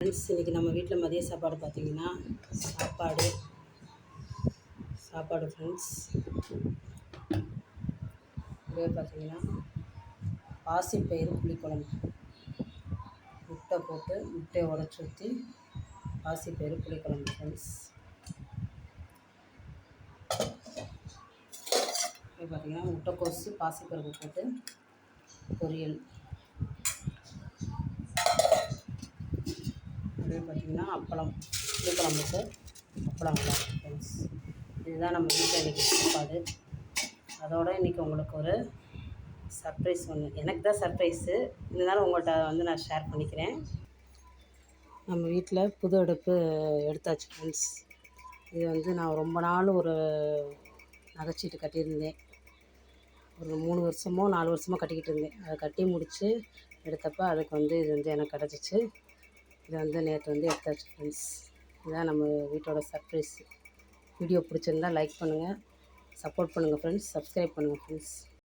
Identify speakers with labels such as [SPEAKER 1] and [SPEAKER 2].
[SPEAKER 1] Friends, இன்றைக்கி நம்ம வீட்டில் மதிய சாப்பாடு பார்த்திங்கன்னா சாப்பாடு ஃப்ரெண்ட்ஸ். இதே பார்த்திங்கன்னா பாசிப்பயிறு புளிக்குழம்பு, முட்டை போட்டு முட்டையை உடச்சி ஊற்றி பாசிப்பயிறு புளிக்குழம்பு ஃப்ரெண்ட்ஸ். இது பார்த்திங்கன்னா முட்டைக்கோசு பாசிப்பருப்பு போட்டு பொரியல். அப்படியே பார்த்திங்கன்னா அப்பளம், புளிக்குழம்புக்கு அப்பளம் ஃப்ரெண்ட்ஸ். இதுதான் நம்ம வீட்டில் இன்றைக்கி சாப்பாடு. அதோடு இன்றைக்கி உங்களுக்கு ஒரு சர்ப்ரைஸ் ஒன்று, எனக்கு தான் சர்ப்ரைஸு, இருந்தாலும் உங்கள்கிட்ட வந்து நான் ஷேர் பண்ணிக்கிறேன். நம்ம வீட்டில் புது அடுப்பு எடுத்தாச்சு ஃப்ரெண்ட்ஸ். இது வந்து நான் ரொம்ப நாள் ஒரு நகைச்சீட்டு கட்டியிருந்தேன். ஒரு 3 வருஷமோ 4 வருஷமோ கட்டிக்கிட்டு இருந்தேன். அதை கட்டி முடித்து எடுத்தப்போ அதுக்கு வந்து இது வந்து எனக்கு கிடச்சிச்சு. இதை வந்து நேற்று வந்து எடுத்தாச்சு ஃப்ரெண்ட்ஸ். இதுதான் நம்ம வீட்டோட சர்ப்ரைஸ். வீடியோ பிடிச்சிருந்தால் லைக் பண்ணுங்கள், சப்போர்ட் பண்ணுங்கள் ஃப்ரெண்ட்ஸ், சப்ஸ்கிரைப் பண்ணுங்கள் ஃப்ரெண்ட்ஸ்.